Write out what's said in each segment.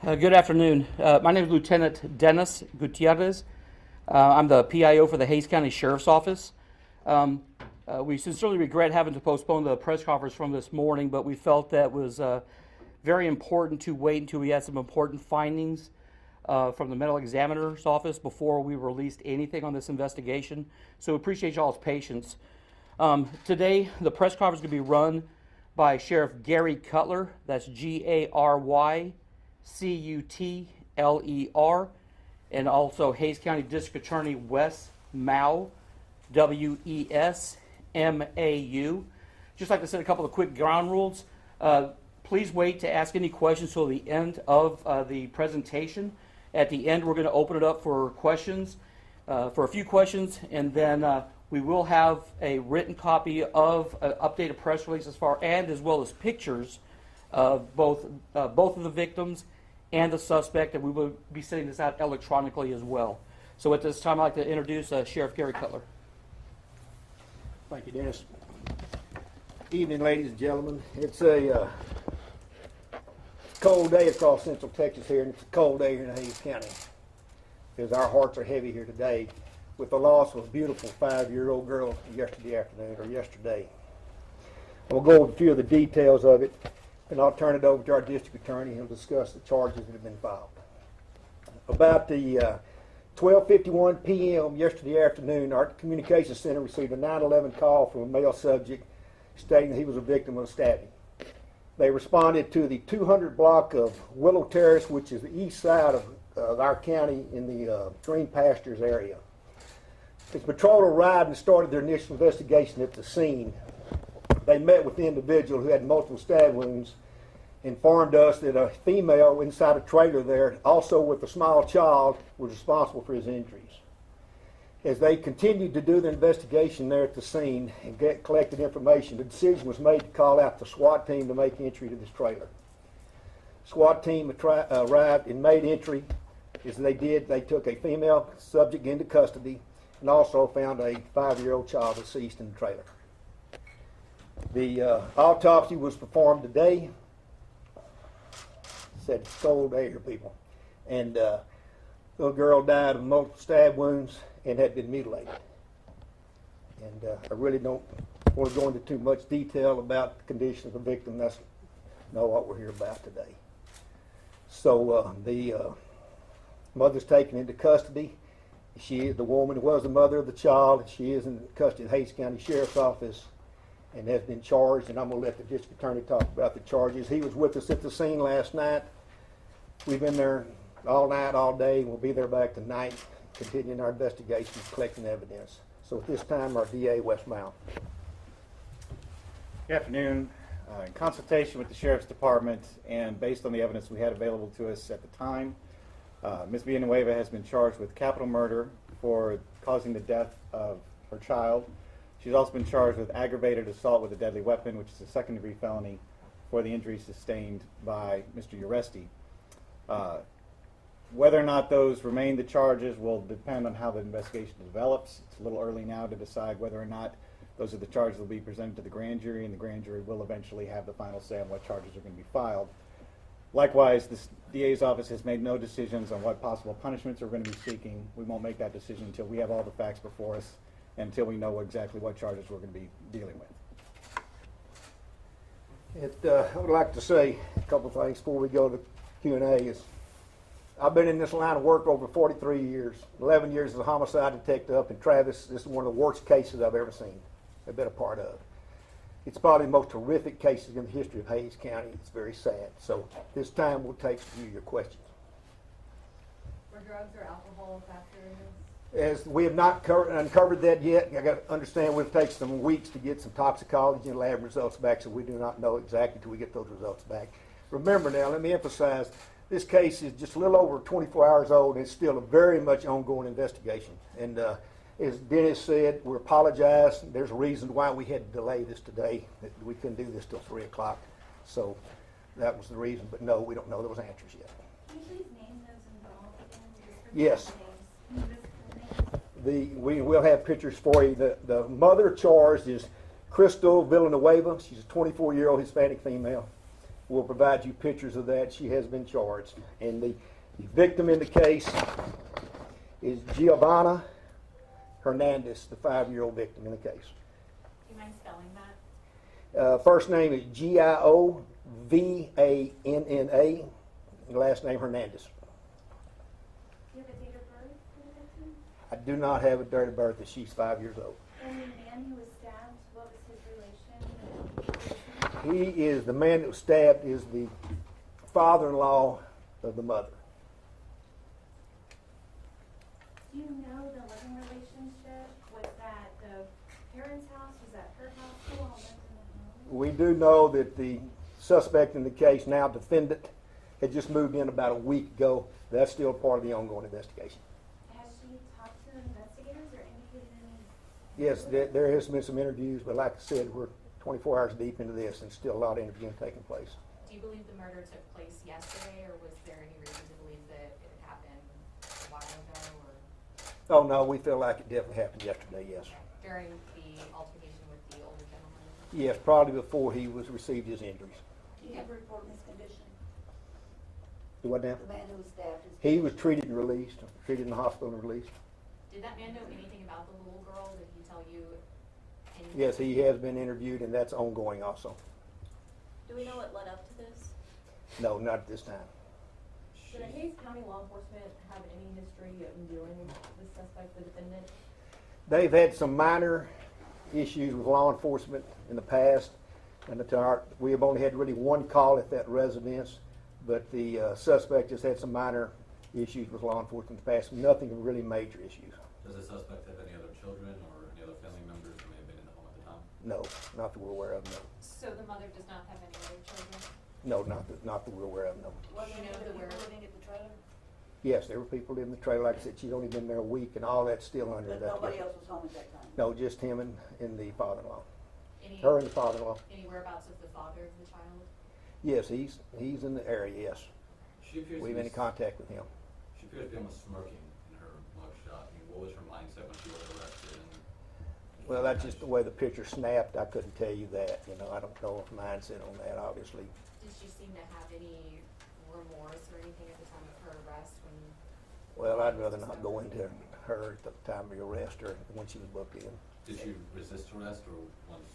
Good afternoon. My name is Lieutenant Dennis Gutierrez. I'm the PIO for the Hays County Sheriff's Office. We sincerely regret having to postpone the press conference from this morning, but we felt that was very important to wait until we had some important findings from the medical examiner's office before we released anything on this investigation. So we appreciate y'all's patience. Today, the press conference is going to be run by Sheriff Gary Cutler. That's Gary Cutler, and also Hays County District Attorney Wes Mau, Wesmau. Just like to set a couple of quick ground rules. Please wait to ask any questions till the end of the presentation. At the end, we're going to open it up for questions, for a few questions, and then we will have a written copy of an updated press release as well as pictures of both of the victims and the suspect, and we will be sending this out electronically as well. So at this time, I'd like to introduce Sheriff Gary Cutler. Thank you, Dennis. Evening, ladies and gentlemen. It's a cold day across Central Texas here, and it's a cold day here in Hays County, because our hearts are heavy here today with the loss of a beautiful 5-year-old girl yesterday. We'll go over a few of the details of it, and I'll turn it over to our district attorney. He'll discuss the charges that have been filed. About the 12:51 p.m. yesterday afternoon, our communications center received a 911 call from a male subject stating that he was a victim of a stabbing. They responded to the 200 block of Willow Terrace, which is the east side of our county in the Green Pastures area. As patrol arrived and started their initial investigation at the scene, they met with the individual who had multiple stab wounds, informed us that a female inside a trailer there, also with a small child, was responsible for his injuries. As they continued to do the investigation there at the scene and collected information, the decision was made to call out the SWAT team to make entry to this trailer. SWAT team arrived and made entry. As they did, they took a female subject into custody and also found a 5-year-old child deceased in the trailer. The autopsy was performed today. Said it's cold day here, people. And little girl died of multiple stab wounds and had been mutilated. And I really don't want to go into too much detail about the condition of the victim. That's not what we're here about today. So the mother's taken into custody. The woman was the mother of the child. She is in custody of the Hays County Sheriff's Office and has been charged, and I'm going to let the district attorney talk about the charges. He was with us at the scene last night. We've been there all night, all day. We'll be there back tonight, continuing our investigation, collecting evidence. So at this time, our DA, Wes Mau. Good afternoon. In consultation with the Sheriff's Department and based on the evidence we had available to us at the time, Ms. Villanueva has been charged with capital murder for causing the death of her child. She's also been charged with aggravated assault with a deadly weapon, which is a second-degree felony for the injuries sustained by Mr. Uresti. Whether or not those remain the charges will depend on how the investigation develops. It's a little early now to decide whether or not those are the charges that will be presented to the grand jury, and the grand jury will eventually have the final say on what charges are going to be filed. Likewise, the DA's office has made no decisions on what possible punishments we're going to be seeking. We won't make that decision until we have all the facts before us and until we know exactly what charges we're going to be dealing with. I would like to say a couple of things before we go to Q&A. I've been in this line of work over 43 years, 11 years as a homicide detective up in Travis. This is one of the worst cases I've ever seen, I've been a part of. It's probably the most horrific cases in the history of Hays County. It's very sad. So this time we'll take some of your questions. Were drugs or alcohol a factor in this? As we have not uncovered that yet, I got to understand we'll take some weeks to get some toxicology and lab results back, so we do not know exactly until we get those results back. Remember now, let me emphasize, this case is just a little over 24 hours old, and it's still a very much ongoing investigation. And as Dennis said, we apologize. There's a reason why we had to delay this today, that we couldn't do this till 3 o'clock. So that was the reason, but no, we don't know those answers yet. Can you please name those involved again? Yes. Names. We will have pictures for you. The mother charged is Crystal Villanueva. She's a 24-year-old Hispanic female. We'll provide you pictures of that. She has been charged. And the victim in the case is Giovanna Hernandez, the 5-year-old victim in the case. Do you mind spelling that? First name is Giovanna, and last name Hernandez. Do you have a date of birth for the victim? I do not have a date of birth that she's 5 years old. And the man who was stabbed, what was his relation? He is, the man that was stabbed is the father-in-law of the mother. Do you know the living relationship? Was that the parents' house? Was that her house? Who all lived in the home? We do know that the suspect in the case, now defendant, had just moved in about a week ago. That's still part of the ongoing investigation. Has she talked to investigators or indicated any? Yes, there has been some interviews, but like I said, we're 24 hours deep into this and still a lot of interviewing taking place. Do you believe the murder took place yesterday, or was there any reason to believe that it happened a while ago, or Oh, no, we feel like it definitely happened yesterday, yes. during the altercation with the older gentleman? Yes, probably before he received his injuries. Do you have a report on his condition? Do what now? The man who was stabbed. his He was condition? treated and released, treated in the hospital and released. Did that man know anything about the little girl? Did he tell you anything? Yes, he has been interviewed, and that's ongoing also. Do we know what led up to this? No, not at this time. Did Hays County law enforcement have any history in dealing with the suspect, the defendant? They've had some minor issues with law enforcement in the past, and we have only had really one call at that residence, but the suspect has had some minor issues with law enforcement in the past, nothing really major issues. Does the suspect have any other children or any other family members who may have been in the home at the time? No, not that we're aware of, no. So the mother does not have any other children? No, not that we're aware of, no. Was You there know any the other where- people living at the trailer? Yes, there were people in the trailer, like I said, she's only been there a week, and all that's still under But nobody investigation. else was home at that time? No, just him and the father-in-law. Any, Her and the father-in-law. any whereabouts of the father of the child? Yes, he's in the area, yes. She appears We've to been be in contact with him. She appears to be almost smirking in her mugshot. I mean, what was her mindset when she was arrested? Well, that's just the way the picture snapped. I couldn't tell you that. I don't know her mindset on that, obviously. Did she seem to have any remorse or anything at the time of her arrest when? Well, I'd rather not go into her at the time of the arrest or when she was booked in. Did she resist arrest or once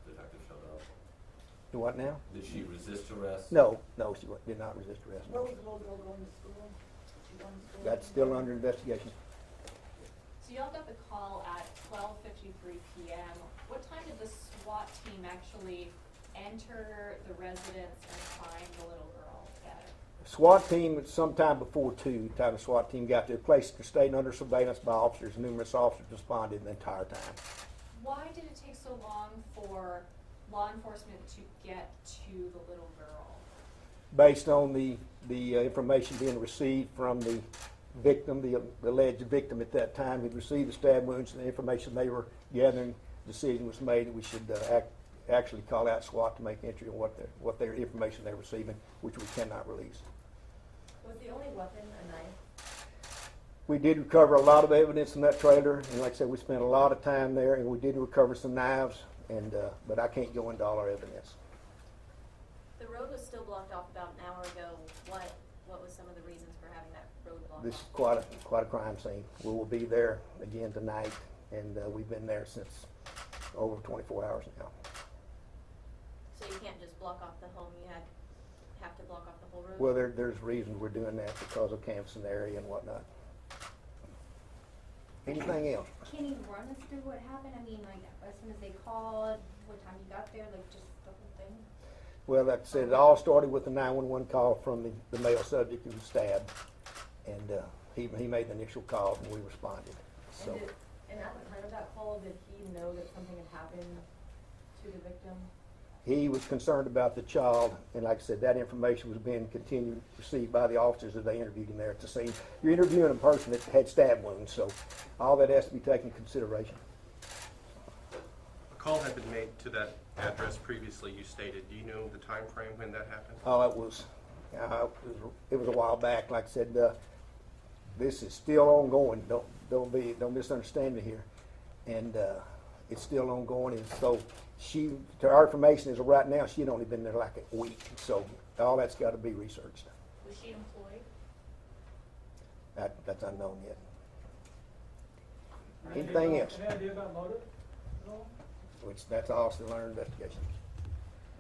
detective showed up? Do what now? Did she resist arrest? No, she did not resist arrest. Where No. was the little girl going to school? She going to school? That's still under investigation. So y'all got the call at 12:53 p.m. What time did the SWAT team actually enter the residence and find the little girl dead? SWAT team, sometime before 2, the time the SWAT team got there, placed her staying under surveillance by officers. Numerous officers responded the entire time. Why did it take so long for law enforcement to get to the little girl? Based on the information being received from the victim, the alleged victim at that time, who'd received the stab wounds, and the information they were gathering, decision was made that we should actually call out SWAT to make entry on what their information they're receiving, which we cannot release. Was the only weapon a knife? We did recover a lot of evidence in that trailer, and like I said, we spent a lot of time there, and we did recover some knives, but I can't go into all our evidence. The road was still blocked off about an hour ago. What was some of the reasons for having that road blocked This is off? quite a crime scene. We will be there again tonight, and we've been there since over 24 hours now. So you can't just block off the home, have to block off the whole road? Well, there's reasons we're doing that because of canvassing the area and whatnot. Anything else? Can you run us through what happened? I mean, like, as soon as they called, what time you got there, like, just the whole thing? Well, like I said, it all started with the 911 call from the male subject who was stabbed, and he made the initial call and we responded. So And at the time of that call, did he know that something had happened to the victim? he was concerned about the child, and like I said, that information was being received by the officers as they interviewed him there at the scene. You're interviewing a person that had stab wounds, so all that has to be taken into consideration. A call had been made to that address previously, you stated. Do you know the time frame when that happened? Oh, it was a while back. Like I said, this is still ongoing. Don't misunderstand me here. And it's still ongoing. And so she, to our information as of right now, she had only been there like a week, so all that's got to be researched. Was she employed? That's unknown yet. Anything else? Any idea about motive at all? Which that's all still under investigation.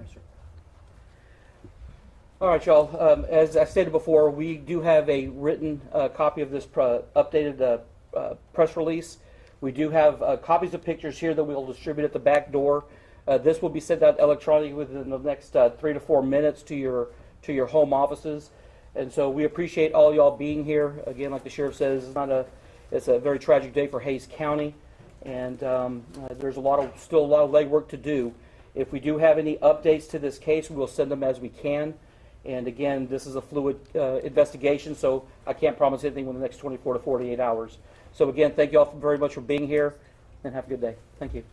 Yes, sir. All right, y'all. As I stated before, we do have a written copy of this updated press release. We do have copies of pictures here that we'll distribute at the back door. This will be sent out electronically within the next 3 to 4 minutes to your home offices. And so we appreciate all y'all being here. Again, like the sheriff says, it's a very tragic day for Hays County, and there's still a lot of legwork to do. If we do have any updates to this case, we will send them as we can. And again, this is a fluid investigation, so I can't promise anything within the next 24 to 48 hours. So again, thank you all very much for being here, and have a good day. Thank you.